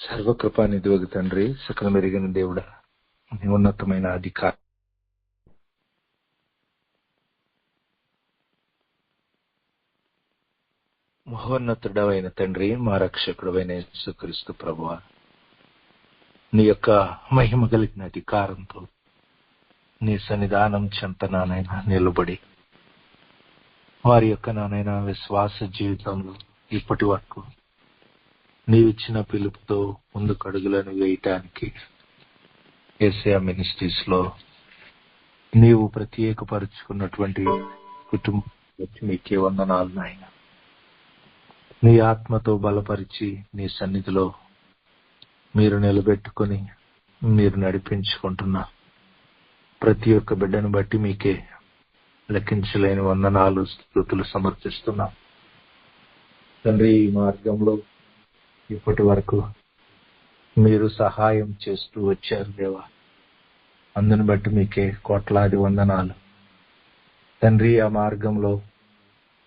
సర్వకృపానిధివగు తండ్రి, సకల మెరిగిన దేవుడా, నీ ఉన్నతమైన అధికారం మహోన్నతుడవైన తండ్రి, మా రక్షకుడవైన యేసుక్రీస్తు ప్రభువా, నీ యొక్క మహిమ కలిగిన అధికారంతో నీ సన్నిధానం చెంత నానైనా నిలబడి వారి యొక్క నానైనా విశ్వాస జీవితంలో ఇప్పటి వరకు నీవిచ్చిన పిలుపుతో ముందుకు అడుగులను వేయటానికి యేసయ్య మినిస్ట్రీస్ లో నీవు ప్రత్యేకపరుచుకున్నటువంటి కుటుంబం మీకే వందనాలు నాయన. నీ ఆత్మతో బలపరిచి నీ సన్నిధిలో మీరు నిలబెట్టుకుని మీరు నడిపించుకుంటున్న ప్రతి ఒక్క బిడ్డను బట్టి మీకే లెక్కించలేని వందనాలు, స్తుతులు సమర్పిస్తున్నాం తండ్రి. ఈ మార్గంలో ఇప్పటి వరకు మీరు సహాయం చేస్తూ వచ్చారు దేవా, అందుని బట్టి మీకే కోట్లాది వందనాలు తండ్రి. ఆ మార్గంలో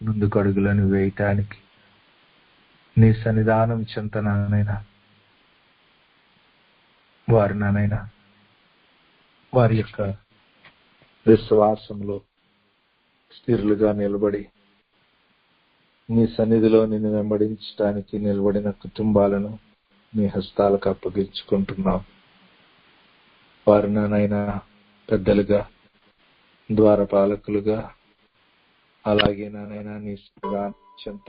ముందుకు అడుగులను వేయటానికి నీ సన్నిధానం చెంత నానైనా వారి నానైనా వారి యొక్క విశ్వాసంలో స్థిరులుగా నిలబడి నీ సన్నిధిలో నిన్ను వెంబడించడానికి నిలబడిన కుటుంబాలను నీ హస్తాలకు అప్పగించుకుంటున్నాం. వారి నానైనా పెద్దలుగా, ద్వారపాలకులుగా, అలాగే నానైనా నీ చెంత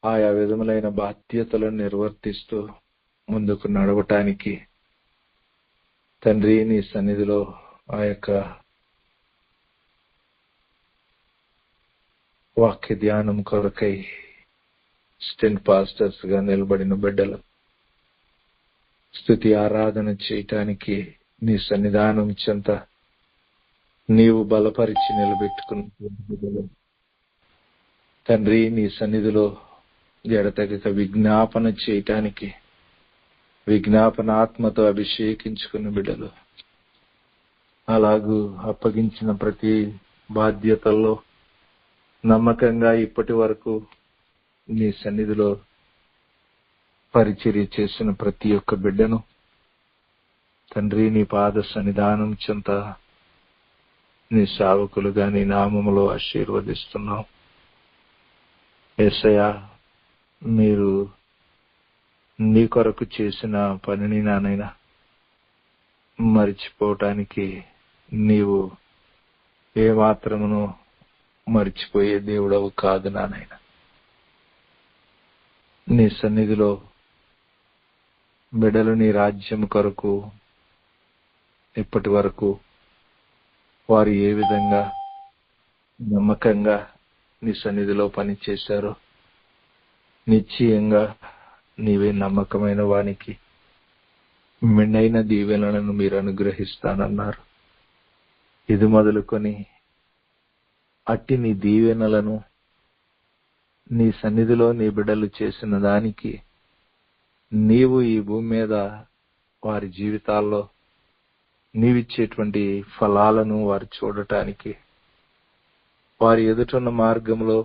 ఆయా విధములైన బాధ్యతలను నిర్వర్తిస్తూ ముందుకు నడవటానికి తండ్రి నీ సన్నిధిలో ఆ యొక్క వాక్య ధ్యానం కొరకై స్టెంట్ పాస్టర్స్ గా నిలబడిన బిడ్డలు స్తుతి ఆరాధన చేయటానికి నీ సన్నిధానం చెంత నీవు బలపరిచి నిలబెట్టుకున్న తండ్రి నీ సన్నిధిలో ఎడతెగక విజ్ఞాపన చేయటానికి విజ్ఞాపనాత్మతో అభిషేకించుకున్న బిడ్డలు అలాగూ అప్పగించిన ప్రతి బాధ్యతల్లో నమ్మకంగా ఇప్పటి వరకు నీ సన్నిధిలో పరిచర్య చేసిన ప్రతి ఒక్క బిడ్డను తండ్రి నీ పాద సన్నిధానం చెంత నీ సేవకులుగా నీ నామములో ఆశీర్వదిస్తున్నాం. యేసయ్యా, మీరు నీ కొరకు చేసిన పనిని నానైనా మరిచిపోవటానికి నీవు ఏమాత్రమును మరిచిపోయే దేవుడవు కాదు నానైనా. నీ సన్నిధిలో బిడ్డలు నీ రాజ్యం కొరకు ఇప్పటి వరకు వారు ఏ విధంగా నమ్మకంగా నీ సన్నిధిలో పనిచేశారో నిశ్చయంగా నీవే నమ్మకమైన వానికి మెండైన దీవెనలను మీరు అనుగ్రహిస్తానన్నారు. ఇది మొదలుకొని అట్టి నీ దీవెనలను నీ సన్నిధిలో నీ బిడ్డలు చేసిన దానికి నీవు ఈ భూమి మీద వారి జీవితాల్లో నీవిచ్చేటువంటి ఫలాలను వారు చూడటానికి వారి ఎదుటున్న మార్గంలో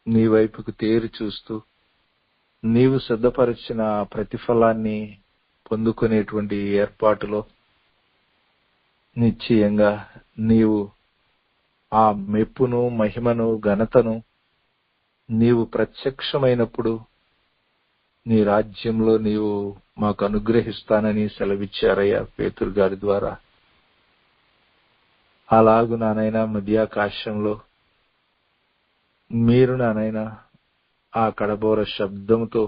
నీ వైపుకు తేరి చూస్తూ నీవు సిద్ధపరిచిన ప్రతిఫలాన్ని పొందుకునేటువంటి ఏర్పాటులో నిశ్చయంగా నీవు ఆ మెప్పును, మహిమను, ఘనతను నీవు ప్రత్యక్షమైనప్పుడు నీ రాజ్యంలో నీవు మాకు అనుగ్రహిస్తానని సెలవిచ్చారయ్యా పేతురు గారి ద్వారా. అలాగు నానైనా మధ్యాకాశంలో మీరు నానైనా ఆ కడబోర శబ్దంతో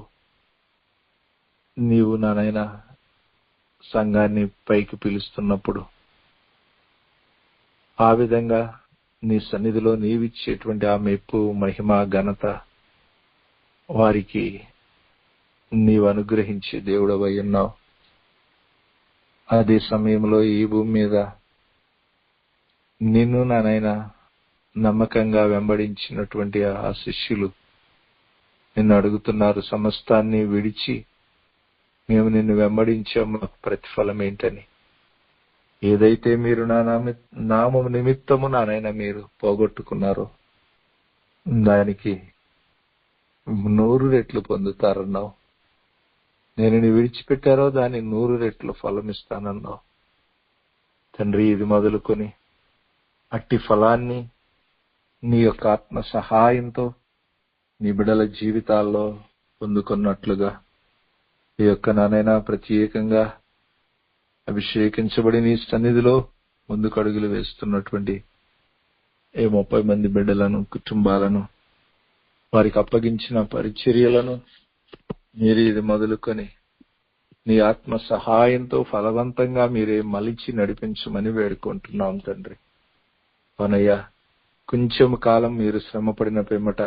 నీవు నానైనా సంఘాన్ని పైకి పిలుస్తున్నప్పుడు ఆ విధంగా నీ సన్నిధిలో నీవిచ్చేటువంటి ఆ మెప్పు, మహిమ, ఘనత వారికి నీవు అనుగ్రహించే దేవుడవై ఉన్నావు. అదే సమయంలో ఈ భూమి మీద నిన్ను నానైనా నమ్మకంగా వెంబడించినటువంటి ఆ శిష్యులు నిన్ను అడుగుతున్నారు, సమస్తాన్ని విడిచి మేము నిన్ను వెంబడించాం, మాకు ప్రతిఫలం ఏంటని. ఏదైతే మీరు నా నామము నిమిత్తము నానైనా మీరు పోగొట్టుకున్నారో దానికి 100 రెట్లు పొందుతారన్నావు. నేను నీ విడిచిపెట్టారో దాని 100 రెట్లు ఫలమిస్తానన్నావు తండ్రి. ఇది మొదలుకొని అట్టి ఫలాన్ని నీ యొక్క ఆత్మ సహాయంతో నీ బిడ్డల జీవితాల్లో పొందుకున్నట్లుగా ఈ యొక్క నానైనా ప్రత్యేకంగా అభిషేకించబడి నీ సన్నిధిలో ముందుకు అడుగులు వేస్తున్నటువంటి 30 మంది బిడ్డలను, కుటుంబాలను, వారికి అప్పగించిన పరిచర్యలను మీరు ఇది మొదలుకొని నీ ఆత్మ సహాయంతో ఫలవంతంగా మీరే మలిచి నడిపించమని వేడుకుంటున్నాం తండ్రి. అవునయ్యా, కొంచెం కాలం మీరు శ్రమపడిన పిమ్మట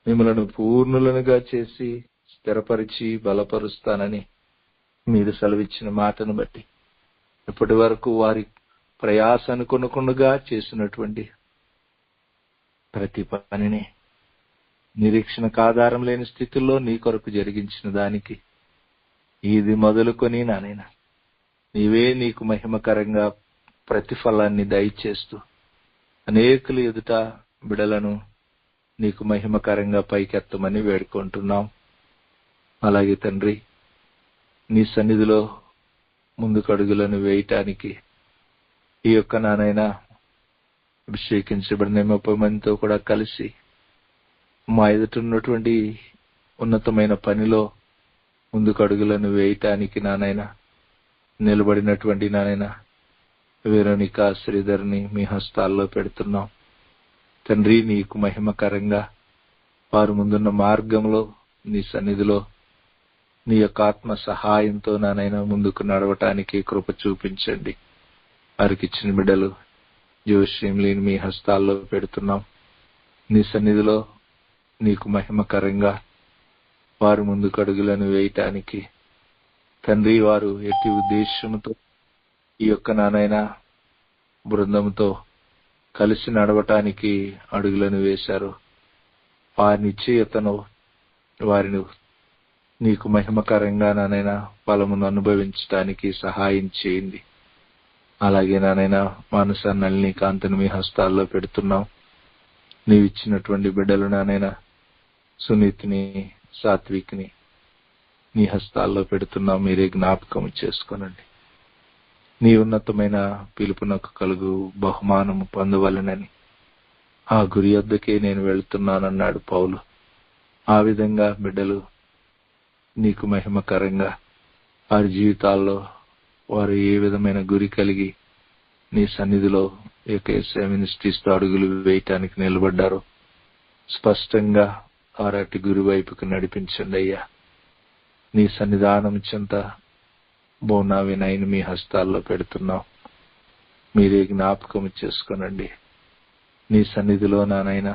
మిమ్మలను పూర్ణులనుగా చేసి స్థిరపరిచి బలపరుస్తానని మీరు సెలవిచ్చిన మాటను బట్టి ఇప్పటి వరకు వారి ప్రయాస అనుకొనకుండా చేసినటువంటి ప్రతి పనిని నిరీక్షణకు ఆధారం లేని స్థితిలో నీ కొరకు జరిగించిన దానికి ఇది మొదలుకొని నాయన నీవే నీకు మహిమకరంగా ప్రతిఫలాన్ని దయచేస్తూ అనేకులు ఎదుట బిడలను నీకు మహిమకరంగా పైకెత్తమని వేడుకుంటున్నాం. అలాగే తండ్రి, నీ సన్నిధిలో ముందుకు అడుగులను వేయటానికి ఈ యొక్క నానైనా అభిషేకించబడిన 30 మందితో కూడా కలిసి మా ఎదుటిన్నటువంటి ఉన్నతమైన పనిలో ముందుకు అడుగులను వేయటానికి నానైనా నిలబడినటువంటి నానైనా వెరోనికా, శ్రీధర్ని మీ హస్తాల్లో పెడుతున్నాం తండ్రి. నీకు మహిమకరంగా వారు ముందున్న మార్గంలో నీ సన్నిధిలో నీ యొక్క ఆత్మ సహాయంతో నానైనా ముందుకు నడవటానికి కృప చూపించండి. వారికి ఇచ్చిన బిడ్డలు జోషింలీని మీ హస్తాల్లో పెడుతున్నాం. నీ సన్నిధిలో నీకు మహిమకరంగా వారు ముందుకు అడుగులను వేయటానికి తండ్రి, వారు ఎట్టి ఉద్దేశంతో ఈ యొక్క నానైనా బృందంతో కలిసి నడవటానికి అడుగులను వేశారు. వారి నిశ్చయతను వారిని నీకు మహిమకరంగా నానైనా ఫలమును అనుభవించడానికి సహాయం చేయండి. అలాగే నానైనా మానస, నళిని, కాంతను మీ హస్తాల్లో పెడుతున్నాం. నీవిచ్చినటువంటి బిడ్డలు నానైనా సునీతిని, సాత్విక్ని నీ హస్తాల్లో పెడుతున్నాం. మీరే జ్ఞాపకం చేసుకోనండి. నీ ఉన్నతమైన పిలుపునకు కలుగు బహుమానము పొందవలెనని ఆ గురి వద్దకే నేను వెళుతున్నానన్నాడు పౌలు. ఆ విధంగా బిడ్డలు నీకు మహిమకరంగా వారి జీవితాల్లో వారు ఏ విధమైన గురి కలిగి నీ సన్నిధిలో ఏకైక మినిస్ట్రీస్తో అడుగులు వేయటానికి నిలబడ్డారో స్పష్టంగా వారటి గురి వైపుకు నడిపించండి అయ్యా. నీ సన్నిధానం చెంత బోనా వినయని మీ హస్తాల్లో పెడుతున్నాం. మీరే జ్ఞాపకం చేసుకోనండి. నీ సన్నిధిలో నానైనా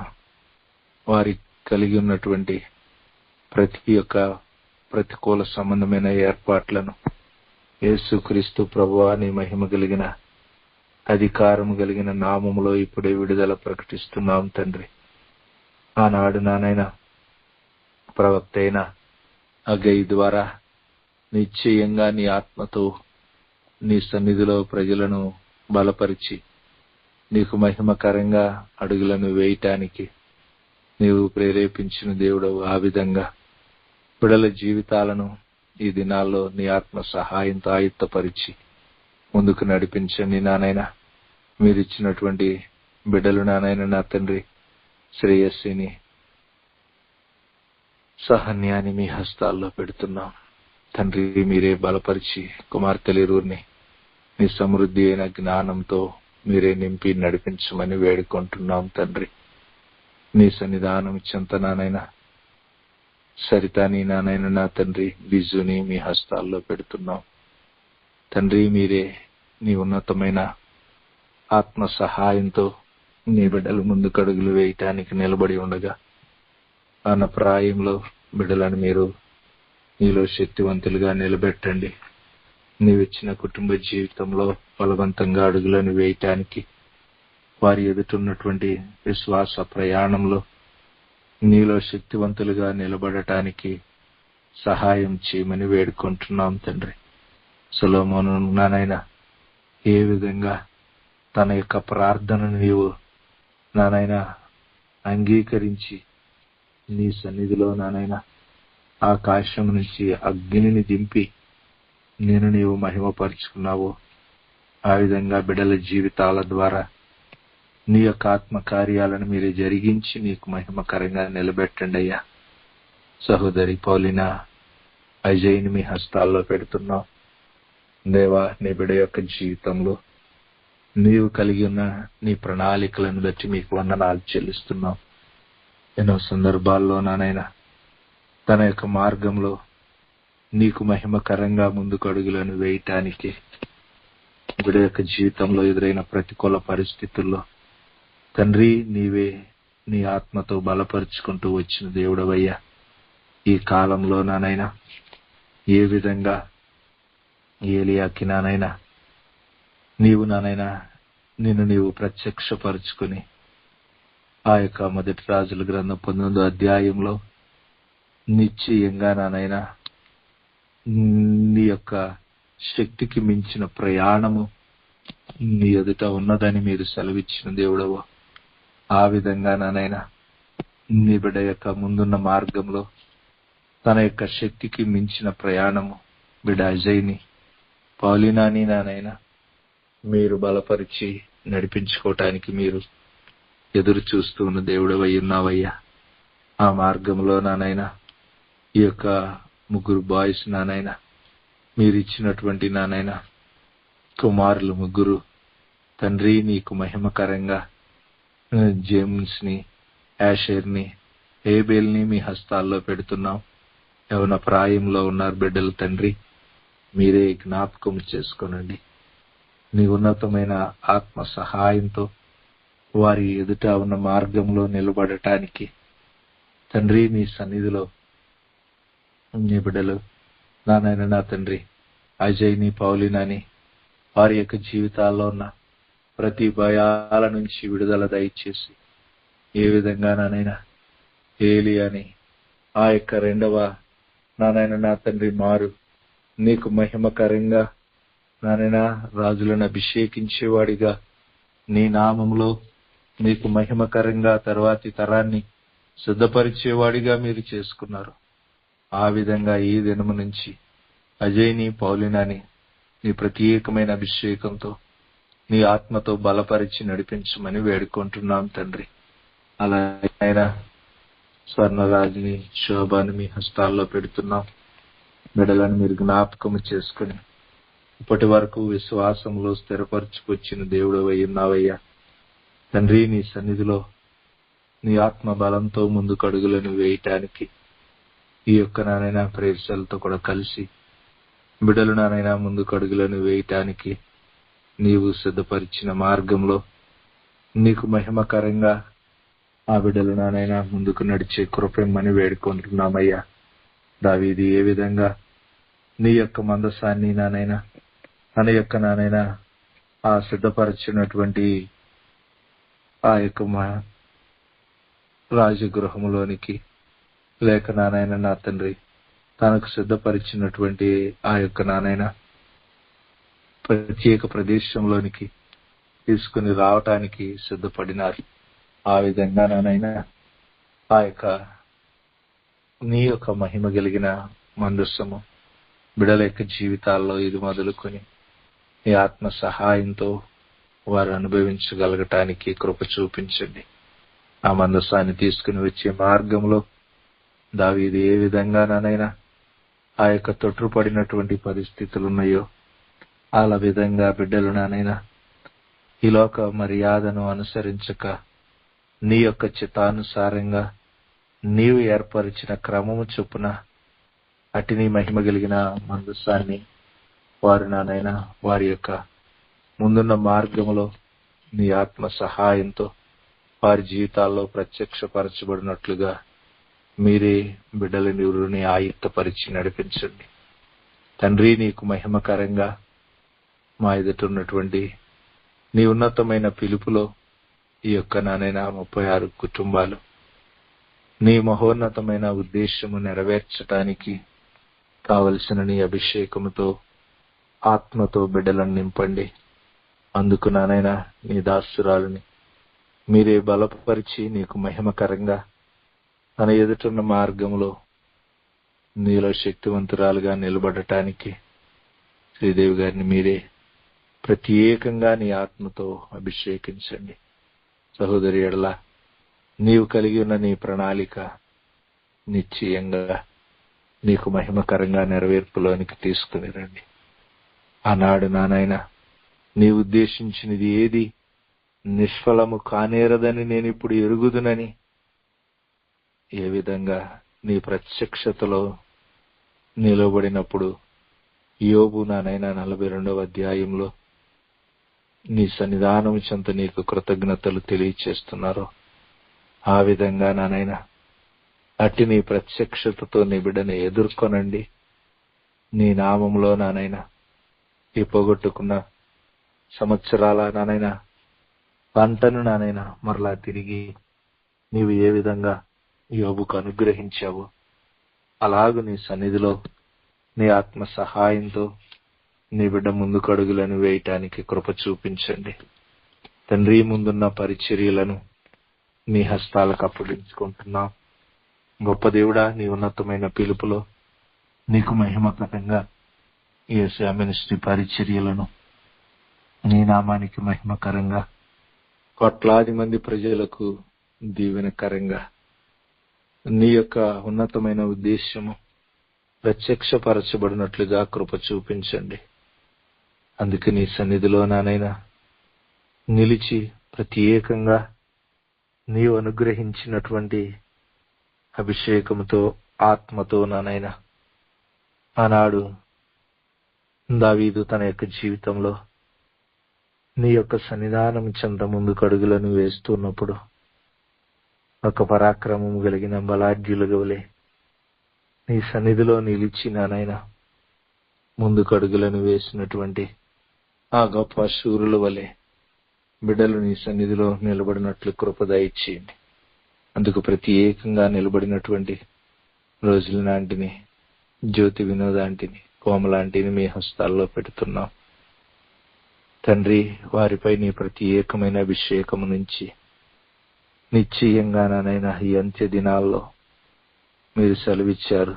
వారి కలిగి ఉన్నటువంటి ప్రతి ఒక్క ప్రతికూల సంబంధమైన ఏర్పాట్లను యేసుక్రీస్తు ప్రభువా నీ మహిమ కలిగిన అధికారము కలిగిన నామములో ఇప్పుడే విడుదల ప్రకటిస్తున్నాం తండ్రి. ఆనాడు నానైనా ప్రవక్త అయిన హగ్గయి ద్వారా నిశ్చయంగా నీ ఆత్మతో నీ సన్నిధిలో ప్రజలను బలపరిచి నీకు మహిమకరంగా అడుగులను వేయటానికి నీవు ప్రేరేపించిన దేవుడవు. ఆ విధంగా బిడల జీవితాలను ఈ దినాల్లో నీ ఆత్మ సహాయంతో ఆయుత్తపరిచి ముందుకు నడిపించండి నానైనా. మీరిచ్చినటువంటి బిడ్డలు నానైనా నా తండ్రి శ్రేయస్సిని, సహన్యాన్ని మీ హస్తాల్లో పెడుతున్నాం తండ్రి. మీరే బలపరిచి కుమార్తెలిరుని నీ సమృద్ధి అయిన జ్ఞానంతో మీరే నింపి నడిపించమని వేడుకుంటున్నాం తండ్రి. నీ సన్నిధానం చెంత నానైనా సరితాని నానైనా నా తండ్రి బిజుని మీ హస్తాల్లో పెడుతున్నాం తండ్రి. మీరే నీ ఉన్నతమైన ఆత్మ సహాయంతో నీ బిడ్డలు ముందుకు అడుగులు వేయటానికి నిలబడి ఉండగా అన్న ప్రాయంలో బిడ్డలను మీరు నీలో శక్తివంతులుగా నిలబెట్టండి. నీవిచ్చిన కుటుంబ జీవితంలో బలవంతంగా అడుగులను వేయటానికి వారి ఎదుటున్నటువంటి విశ్వాస ప్రయాణంలో నీలో శక్తివంతులుగా నిలబడటానికి సహాయం చేయమని వేడుకుంటున్నాం తండ్రి. సొలొమోను నానైనా ఏ విధంగా తన యొక్క ప్రార్థనను నీవు నానైనా అంగీకరించి నీ సన్నిధిలో నానైనా ఆకాశం నుంచి అగ్నిని దింపి నేను నీవు మహిమపరుచుకున్నావో ఆ విధంగా బిడ్డల జీవితాల ద్వారా నీ యొక్క ఆత్మ కార్యాలను మీరు జరిగించి నీకు మహిమకరంగా నిలబెట్టండి అయ్యా. సహోదరి పౌలినా అజయ్ని మీ హస్తాల్లో పెడుతున్నాం దేవా. నీ బిడ్డ యొక్క జీవితంలో నీవు కలిగి ఉన్న నీ ప్రణాళికలను బట్టి మీకు వందనాలు చెల్లిస్తున్నాం. ఎన్నో సందర్భాల్లో నానైనా తన యొక్క మార్గంలో నీకు మహిమకరంగా ముందుకు అడుగులను వేయటానికి బిడ్డ యొక్క జీవితంలో ఎదురైన ప్రతికూల పరిస్థితుల్లో తండ్రి నీవే నీ ఆత్మతో బలపరుచుకుంటూ వచ్చిన దేవుడవయ్యా. ఈ కాలంలో నానైనా ఏ విధంగా ఏలియాకి నానైనా నీవు నానైనా నిన్ను నీవు ప్రత్యక్షపరుచుకుని ఆ యొక్క మొదటి రాజుల గ్రంథం 19వ అధ్యాయంలో నిశ్చయంగా నానైనా నీ యొక్క శక్తికి మించిన ప్రయాణము నీ ఎదుట ఉన్నదని మీరు సెలవిచ్చిన దేవుడవు. ఆ విధంగా నానైనా నీ బిడ్డ యొక్క ముందున్న మార్గంలో తన యొక్క శక్తికి మించిన ప్రయాణము బిడ్డ అజయ్ని పౌలినాని నానైనా మీరు బలపరిచి నడిపించుకోవటానికి మీరు ఎదురు చూస్తూ ఉన్న దేవుడవై ఉన్నావయ్యా. ఆ మార్గంలో నానైనా ఈ యొక్క ముగ్గురు బాయ్స్ నానైనా మీరు ఇచ్చినటువంటి నానైనా కుమారులు ముగ్గురు తండ్రి నీకు మహిమకరంగా జేమ్స్ ని యాషేర్ని ఏబేల్ని మీ హస్తాల్లో పెడుతున్నాం. యవన ప్రాయంలో ఉన్నారు బిడ్డలు తండ్రి మీరే జ్ఞాపకం చేసుకోనండి. నీ ఉన్నతమైన ఆత్మ సహాయంతో వారి ఎదుట ఉన్న మార్గంలో నిలబడటానికి తండ్రి నీ సన్నిధిలో నీ బిడ్డలు నానైనా నా తండ్రి అజయ్ని పౌలినాని వారి యొక్క జీవితాల్లో ఉన్న ప్రతి భయాల నుంచి విడుదల దయచేసి ఏ విధంగా నానైనా ఏలియాని ఆ యొక్క రెండవ నానైనా నా తండ్రి మారు నీకు మహిమకరంగా నానైనా రాజులను అభిషేకించేవాడిగా నీ నామంలో నీకు మహిమకరంగా తర్వాతి తరాన్ని సిద్ధపరిచేవాడిగా మీరు చేసుకున్నారు. ఆ విధంగా ఈ దినము నుంచి అజయ్ని పౌలినాని నీ ప్రత్యేకమైన అభిషేకంతో నీ ఆత్మతో బలపరిచి నడిపించమని వేడుకుంటున్నాం తండ్రి. అలాగైనా స్వర్ణరాజుని శోభాని మీ హస్తాల్లో పెడుతున్నాం. బిడ్డలను మీరు జ్ఞాపకము చేసుకుని ఇప్పటి వరకు విశ్వాసంలో స్థిరపరచుకొచ్చిన దేవుడు ఉన్నావయ్యా తండ్రి. నీ సన్నిధిలో నీ ఆత్మ బలంతో ముందుకు అడుగులను వేయటానికి ఈ యొక్క నానైనా ప్రేక్షలతో కూడా కలిసి బిడ్డలు నానైనా ముందుకు అడుగులను వేయటానికి నీవు సిద్ధపరిచిన మార్గంలో నీకు మహిమకరంగా ఆ బిడ్డలు నానైనా ముందుకు నడిచే కృపమని వేడుకుంటున్నామయ్యా. దావీదు ఏ విధంగా నీ యొక్క మందసాన్ని నానైనా తన యొక్క నానైనా ఆ సిద్ధపరిచినటువంటి ఆ యొక్క రాజగృహములోనికి లేక నానైనా నా తండ్రి తనకు సిద్ధపరిచినటువంటి ఆ యొక్క నానైనా ప్రత్యేక ప్రదేశంలోనికి తీసుకుని రావటానికి సిద్ధపడినారు. ఆ విధంగా నానైనా ఆ యొక్క నీ యొక్క మహిమ కలిగిన మందస్సము బిడల యొక్క జీవితాల్లో ఇది మొదలుకొని నీ ఆత్మ సహాయంతో వారు అనుభవించగలగటానికి కృప చూపించండి. ఆ మందస్సాన్ని తీసుకుని వచ్చే మార్గంలో దావీదు ఏ విధంగా నానైనా ఆ యొక్క తొట్టుపడినటువంటి పరిస్థితులు ఉన్నాయో అలా విధంగా బిడ్డలు నానైనా ఈ లోక మర్యాదను అనుసరించక నీ యొక్క చిత్తానుసారంగా నీవు ఏర్పరిచిన క్రమము చొప్పున అటు నీ మహిమ కలిగిన మందస్సాన్ని వారు నానైనా వారి యొక్క ముందున్న మార్గంలో నీ ఆత్మ సహాయంతో వారి జీవితాల్లో ప్రత్యక్షపరచబడినట్లుగా మీరే బిడ్డల నీరుని ఆయుక్తపరిచి నడిపించండి తండ్రి. నీకు మహిమకరంగా మా ఎదుట ఉన్నటువంటి నీ ఉన్నతమైన పిలుపులో ఈ యొక్క నానైనా 36 కుటుంబాలు నీ మహోన్నతమైన ఉద్దేశము నెరవేర్చటానికి కావలసిన నీ అభిషేకముతో ఆత్మతో బిడ్డలను నింపండి. అందుకు నానైనా నీ దాసురాలని మీరే బలపరిచి నీకు మహిమకరంగా తన ఎదుటున్న మార్గంలో నీలో శక్తివంతురాలుగా నిలబడటానికి శ్రీదేవి గారిని మీరే ప్రత్యేకంగా నీ ఆత్మతో అభిషేకించండి. సహోదరి ఎడల నీవు కలిగి ఉన్న నీ ప్రణాళిక నిశ్చయంగా నీకు మహిమకరంగా నెరవేర్పులోనికి తీసుకుని రండి. ఆనాడు నాయన నీ ఉద్దేశించినది ఏది నిష్ఫలము కానేరదని నేను ఇప్పుడు ఎరుగుదునని ఏ విధంగా నీ ప్రత్యక్షతలో నిలబడినప్పుడు యోబు నాయన 42వ అధ్యాయంలో నీ సన్నిధానం చెంత నీకు కృతజ్ఞతలు తెలియచేస్తున్నారో ఆ విధంగా నాయన అట్టి నీ ప్రత్యక్షతతో నీ బిడ్డని ఎదుర్కొనండి. నీ నామంలో నాయన ఈ పోగొట్టుకున్న సంవత్సరాల నాయన పంటను నాయన మరలా తిరిగి నీవు ఏ విధంగా యోబుకు అనుగ్రహించావు అలాగూ నీ సన్నిధిలో నీ ఆత్మ సహాయంతో నీ బిడ్డ ముందుకు అడుగులను వేయటానికి కృప చూపించండి. తండ్రి, ముందున్న పరిచర్యలను నీ హస్తాలకు అప్పగించుకుంటున్నాం. గొప్ప దేవుడా, నీ ఉన్నతమైన పిలుపులో నీకు మహిమకరంగా యేసయ్య మినిస్ట్రీ పరిచర్యలను నీ నామానికి మహిమకరంగా కోట్లాది మంది ప్రజలకు దీవెనకరంగా నీ యొక్క ఉన్నతమైన ఉద్దేశము ప్రత్యక్షపరచబడినట్లుగా కృప చూపించండి. అందుకే నీ సన్నిధిలో నానైనా నిలిచి ప్రత్యేకంగా నీవు అనుగ్రహించినటువంటి అభిషేకంతో ఆత్మతో నానైనా ఆనాడు దావీదు తన యొక్క జీవితంలో నీ యొక్క సన్నిధానం చెంత ముందుకు అడుగులను వేస్తున్నప్పుడు ఒక పరాక్రమం కలిగిన బలాఢ్యులుగా వలె నీ సన్నిధిలో నిలిచి నానైనా ముందుకు అడుగులను వేసినటువంటి ఆ గొప్ప శూరుల వలె బిడ్డలు నీ సన్నిధిలో నిలబడినట్లు కృప దయచేయండి. అందుకు ప్రత్యేకంగా నిలబడినటువంటి రోజుల లాంటిని, జ్యోతి వినోదాంటిని, కోమలాంటిని మీ హస్తాల్లో పెడుతున్నాం. తండ్రి, వారిపై నీ ప్రత్యేకమైన అభిషేకము నుంచి నిశ్చయంగా నానైనా ఈ అంత్య దినాల్లో మీరు సెలవిచ్చారు,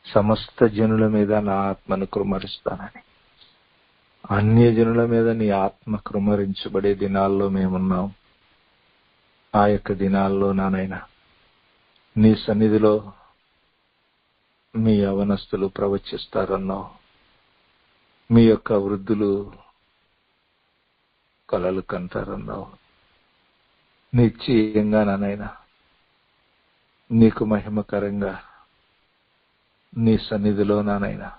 సమస్త జనుల మీద నా ఆత్మను కృమ్మరిస్తానని. అన్య జనుల మీద నీ ఆత్మ కృమ్మరించబడే దినాల్లో మేమున్నాం. ఆ యొక్క దినాల్లో నానైనా నీ సన్నిధిలో మీ యవనస్తులు ప్రవచిస్తారన్నావు, మీ యొక్క వృద్ధులు కలలు కంటారన్నావు. నిశ్చయంగా నానైనా నీకు మహిమకరంగా నీ సన్నిధిలో నానైనా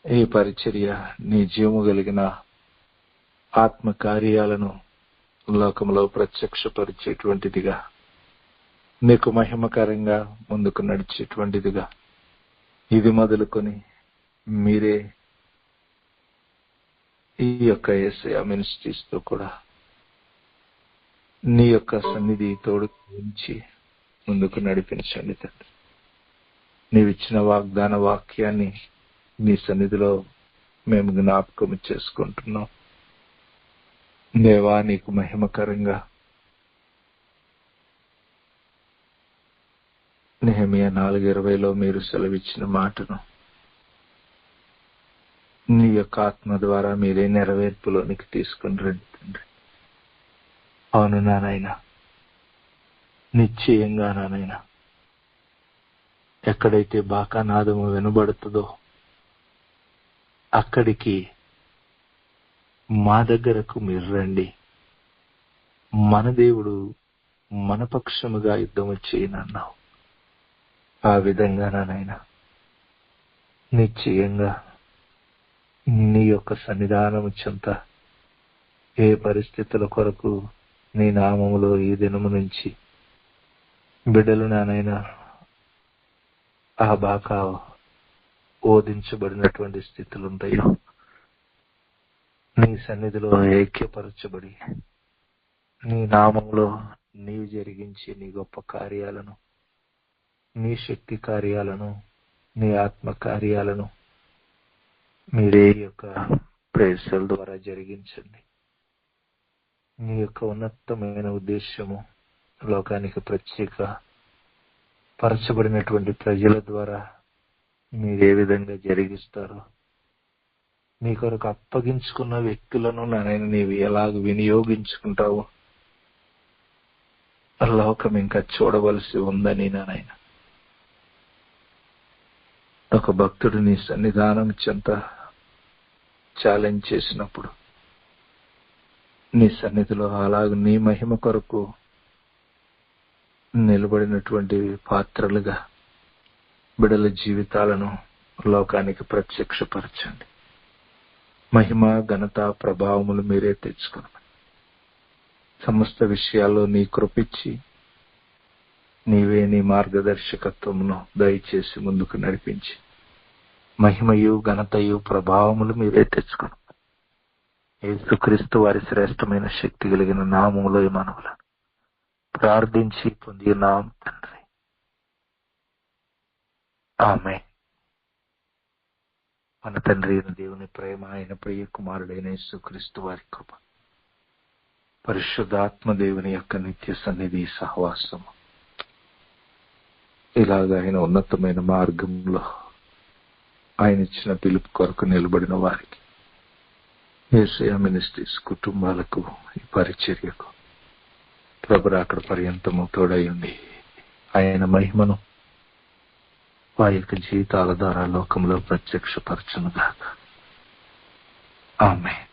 ఈ పరిచర్య నీ జీవము కలిగిన ఆత్మ కార్యాలను లోకంలో ప్రత్యక్షపరిచేటువంటిదిగా, నీకు మహిమకరంగా ముందుకు నడిచేటువంటిదిగా ఇది మొదలుకొని మీరే ఈ యొక్క యేసయ్య మినిస్ట్రీస్ తో కూడా నీ యొక్క సన్నిధి తోడు ఉంచి ముందుకు నడిపించండి. తండ్రి, నీవిచ్చిన వాగ్దాన వాక్యాన్ని నీ సన్నిధిలో మేము జ్ఞాపకం చేసుకుంటున్నాం. దేవా, నీకు మహిమకరంగా నెహెమీయా 4:20 మీరు సెలవిచ్చిన మాటను నీ యొక్క ఆత్మ ద్వారా మీరే నెరవేర్పులోనికి తీసుకుని రండి తండ్రి. అవును నానైనా, నిశ్చయంగా నానైనా ఎక్కడైతే బాకానాదము వినబడుతుందో అక్కడికి మా దగ్గరకు మీరు రండి. మన దేవుడు మన పక్షముగా యుద్ధము చేయనన్నావు. ఆ విధంగా నానైనా నిశ్చయంగా నీ యొక్క సన్నిధానము చెంత ఏ పరిస్థితుల కొరకు నీ నామములో ఈ దినము నుంచి బిడ్డలు నానైనా ఆ బాకా ఓదించబడినటువంటి స్థితులు ఉంటాయో నీ సన్నిధిలో ఐక్యపరచబడి నీ నామంలో నీవు జరిగించే నీ గొప్ప కార్యాలను, నీ శక్తి కార్యాలను, నీ ఆత్మ కార్యాలను మీరే యొక్క ప్రేయర్ల ద్వారా జరిగించండి. నీ యొక్క ఉన్నతమైన ఉద్దేశము లోకానికి ప్రత్యేక పరచబడినటువంటి ప్రజల ద్వారా మీరే విధంగా జరిగిస్తారో, నీ కొరకు అప్పగించుకున్న వ్యక్తులను నాయన నీవు ఎలాగ వినియోగించుకుంటావో లోకం ఇంకా చూడవలసి ఉందని నాయన. ఒక భక్తుడు నీ సన్నిధానం చెంత ఛాలెంజ్ చేసినప్పుడు నీ సన్నిధిలో అలాగ నీ మహిమ కొరకు నిలబడినటువంటి పాత్రలుగా బిడల జీవితాలను లోకానికి ప్రత్యక్షపరచండి. మహిమ ఘనత ప్రభావములు మీరే తెచ్చుకుని సమస్త విషయాల్లో నీ కృపిచ్చి నీవే నీ మార్గదర్శకత్వమును దయచేసి ముందుకు నడిపించి మహిమయు ఘనతయు ప్రభావములు మీరే తెచ్చుకుని యేసుక్రీస్తు వారి శ్రేష్టమైన శక్తి కలిగిన నామములో ఈ మనవులను ప్రార్థించి పొంది నామ తండ్రి, ఆమేన్. మన తండ్రి అయిన దేవుని ప్రేమ, ఆయన ప్రియ కుమారుడైన యేసుక్రీస్తు వారి కృప, పరిశుద్ధాత్మ దేవుని యొక్క నిత్య సన్నిధి సహవాసము ఇలాగ ఆయన ఉన్నతమైన మార్గంలో ఆయన ఇచ్చిన పిలుపు కొరకు నిలబడిన వారికి, యేసయ్య మినిస్ట్రీస్ కుటుంబాలకు, ఈ పరిచర్యకు ప్రభు అక్కడ పర్యంతము తోడై ఉండి ఆయన మహిమను వారి యొక్క జీవితాల ద్వారా లోకంలో ప్రత్యక్షపరచునుగాక. ఆమేన్.